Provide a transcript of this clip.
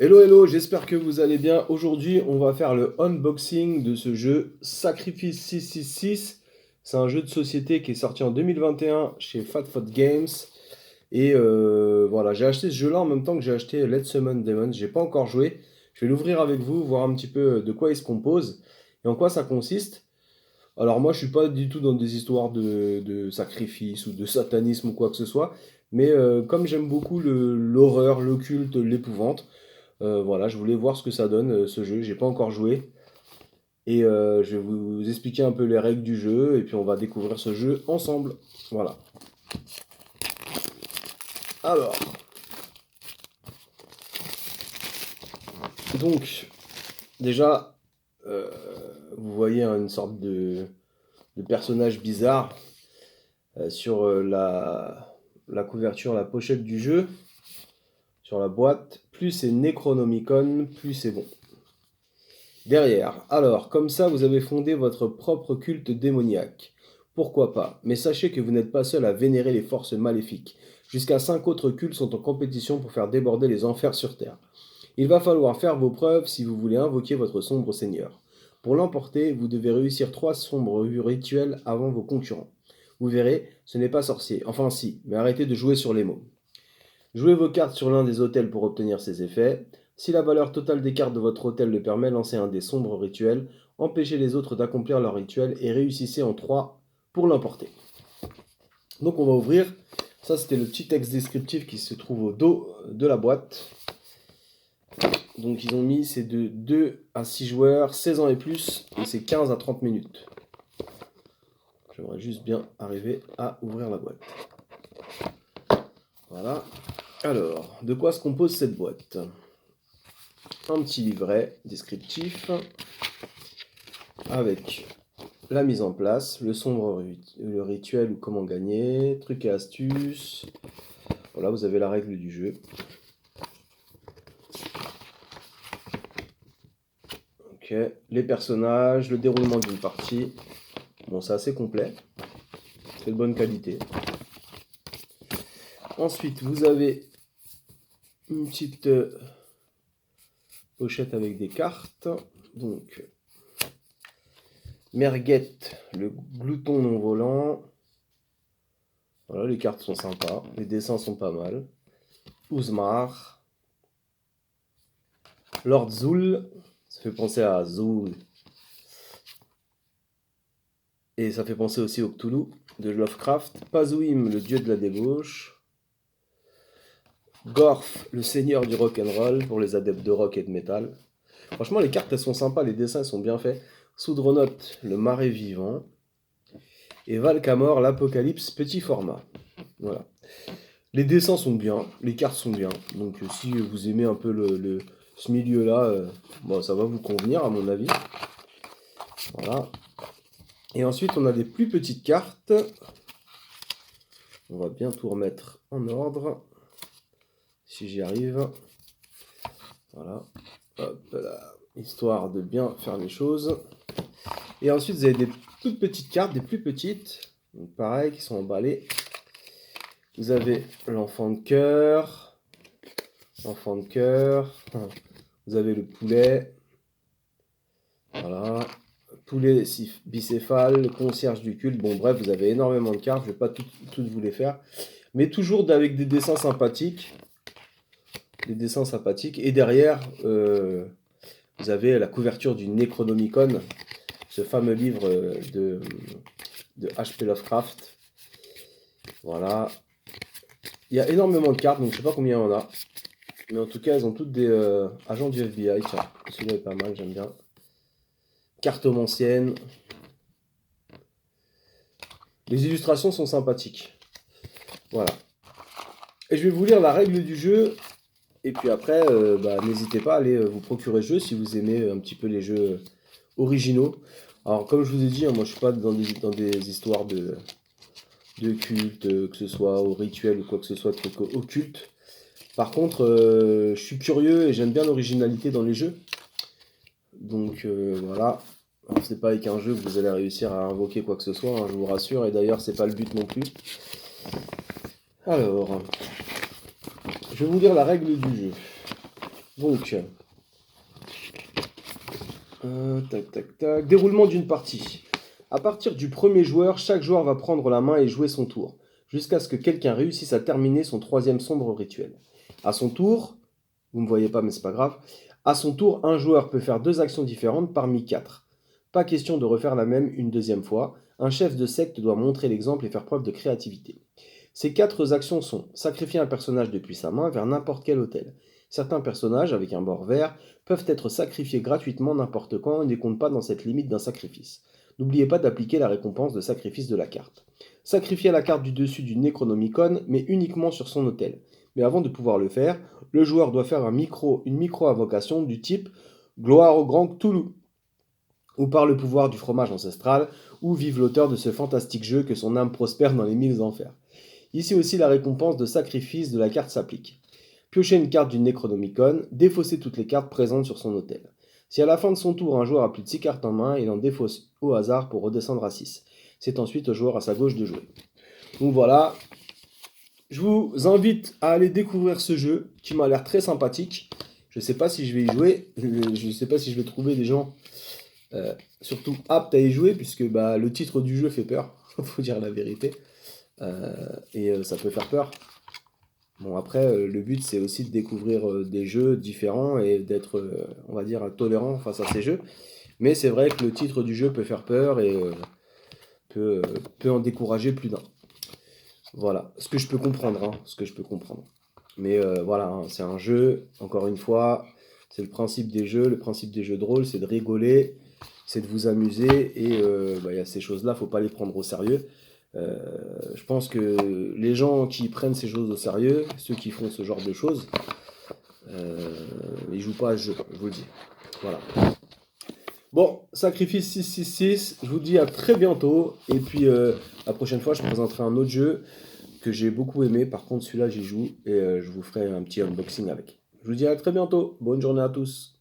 Hello hello, j'espère que vous allez bien. Aujourd'hui, on va faire le unboxing de ce jeu Sacrifice 666. C'est un jeu de société qui est sorti en 2021 chez Fat Fat Games. Et voilà, j'ai acheté ce jeu-là en même temps que j'ai acheté Let's Summon Demons. J'ai pas encore joué. Je vais l'ouvrir avec vous, voir un petit peu de quoi il se compose et en quoi ça consiste. Alors moi, je suis pas du tout dans des histoires de sacrifice ou de satanisme ou quoi que ce soit. Mais comme j'aime beaucoup l'horreur, l'occulte, l'épouvante, voilà, je voulais voir ce que ça donne ce jeu. J'ai pas encore joué. Et je vais vous expliquer un peu les règles du jeu. Et puis on va découvrir ce jeu ensemble. Voilà. Alors, donc, déjà, euh, vous voyez hein, une sorte de personnage bizarre sur la couverture, la pochette du jeu, sur la boîte. Plus c'est Necronomicon, plus c'est bon. Derrière, alors, comme ça, vous avez fondé votre propre culte démoniaque. Pourquoi pas, mais sachez que vous n'êtes pas seul à vénérer les forces maléfiques. Jusqu'à 5 autres cultes sont en compétition pour faire déborder les enfers sur Terre. Il va falloir faire vos preuves si vous voulez invoquer votre sombre seigneur. Pour l'emporter, vous devez réussir 3 sombres rituels avant vos concurrents. Vous verrez, ce n'est pas sorcier. Enfin si, mais arrêtez de jouer sur les mots. Jouez vos cartes sur l'un des hôtels pour obtenir ces effets. Si la valeur totale des cartes de votre hôtel le permet, lancez un des sombres rituels, empêchez les autres d'accomplir leur rituel et réussissez en 3 pour l'emporter. Donc on va ouvrir. Ça c'était le petit texte descriptif qui se trouve au dos de la boîte. Donc ils ont mis c'est de 2 à 6 joueurs, 16 ans et plus, et c'est 15 à 30 minutes. J'aimerais juste bien arriver à ouvrir la boîte. Voilà. Alors, de quoi se compose cette boîte? Un petit livret descriptif avec la mise en place, le rituel ou comment gagner, trucs et astuces. Voilà, vous avez la règle du jeu. Ok, les personnages, le déroulement d'une partie. Bon, c'est assez complet. C'est de bonne qualité. Ensuite, vous avez une petite pochette avec des cartes. Donc, Merguet, le glouton non volant. Voilà, les cartes sont sympas. Les dessins sont pas mal. Ouzmar. Lord Zul. Ça fait penser à Zul. Et ça fait penser aussi au Cthulhu de Lovecraft. Pazuim, le dieu de la débauche. Gorf, le seigneur du rock'n'roll pour les adeptes de rock et de métal. Franchement, les cartes elles sont sympas, les dessins sont bien faits. Soudronote, le marais vivant. Et Valkamor, l'apocalypse petit format. Voilà. Les dessins sont bien, les cartes sont bien. Donc si vous aimez un peu ce milieu-là, bon, ça va vous convenir à mon avis. Voilà. Et ensuite, on a des plus petites cartes. On va bien tout remettre en ordre. Si j'y arrive. Voilà. Hop là. Histoire de bien faire les choses. Et ensuite, vous avez des toutes petites cartes, des plus petites. Donc pareil, qui sont emballées. Vous avez l'enfant de cœur. L'enfant de cœur. Vous avez le poulet. Voilà. Poulet bicéphale, le concierge du culte. Bon, bref, vous avez énormément de cartes. Je ne vais pas toutes vous les faire. Mais toujours avec des dessins sympathiques. Des dessins sympathiques. Et derrière, vous avez la couverture du Necronomicon. Ce fameux livre de H.P. Lovecraft. Voilà. Il y a énormément de cartes, donc je ne sais pas combien il y en a. Mais en tout cas, elles ont toutes des agents du FBI. Tiens, celui-là est pas mal, j'aime bien. Cartomancienne. Les illustrations sont sympathiques. Voilà. Et je vais vous lire la règle du jeu. Et puis après, n'hésitez pas à aller vous procurer ce jeu si vous aimez un petit peu les jeux originaux. Alors, comme je vous ai dit, hein, moi je suis pas dans des histoires de culte, que ce soit au rituel ou quoi que ce soit, de trucs occultes. Par contre, je suis curieux et j'aime bien l'originalité dans les jeux. Donc voilà. Alors, c'est pas avec un jeu que vous allez réussir à invoquer quoi que ce soit, hein, je vous rassure. Et d'ailleurs, c'est pas le but non plus. Alors, je vais vous lire la règle du jeu. Donc, tac, tac, tac. Déroulement d'une partie. À partir du premier joueur, chaque joueur va prendre la main et jouer son tour, jusqu'à ce que quelqu'un réussisse à terminer son troisième sombre rituel. À son tour, vous ne me voyez pas mais c'est pas grave, à son tour, un joueur peut faire 2 actions différentes parmi 4. Pas question de refaire la même une deuxième fois. Un chef de secte doit montrer l'exemple et faire preuve de créativité. Ces 4 actions sont sacrifier un personnage depuis sa main vers n'importe quel hôtel. Certains personnages, avec un bord vert, peuvent être sacrifiés gratuitement n'importe quand et ne comptent pas dans cette limite d'un sacrifice. N'oubliez pas d'appliquer la récompense de sacrifice de la carte. Sacrifier la carte du dessus du Necronomicon, mais uniquement sur son hôtel. Mais avant de pouvoir le faire, le joueur doit faire une micro-invocation du type Gloire au grand Cthulhu, ou par le pouvoir du fromage ancestral, ou vive l'auteur de ce fantastique jeu que son âme prospère dans les 1000 enfers. Ici aussi la récompense de sacrifice de la carte s'applique. Piochez une carte du Necronomicon, défaussez toutes les cartes présentes sur son hôtel. Si à la fin de son tour un joueur a plus de 6 cartes en main, il en défausse au hasard pour redescendre à 6. C'est ensuite au joueur à sa gauche de jouer. Donc voilà, je vous invite à aller découvrir ce jeu qui m'a l'air très sympathique. Je ne sais pas si je vais y jouer, je ne sais pas si je vais trouver des gens surtout aptes à y jouer, puisque le titre du jeu fait peur, faut dire la vérité. Et ça peut faire peur. Bon, après, le but, c'est aussi de découvrir des jeux différents et d'être, on va dire, tolérant face à ces jeux. Mais c'est vrai que le titre du jeu peut faire peur et peut, peut en décourager plus d'un. Voilà, ce que je peux comprendre, hein, ce que je peux comprendre. Mais voilà, hein, c'est un jeu, encore une fois, c'est le principe des jeux. Le principe des jeux de rôle, c'est de rigoler, c'est de vous amuser. Et il y a ces choses-là, faut pas les prendre au sérieux. Je pense que les gens qui prennent ces choses au sérieux, ceux qui font ce genre de choses, ils jouent pas à ce jeu, je vous le dis. Voilà. Bon, Sacrifice 666, je vous dis à très bientôt. Et puis la prochaine fois, je présenterai un autre jeu que j'ai beaucoup aimé. Par contre, celui-là, j'y joue et je vous ferai un petit unboxing avec. Je vous dis à très bientôt. Bonne journée à tous.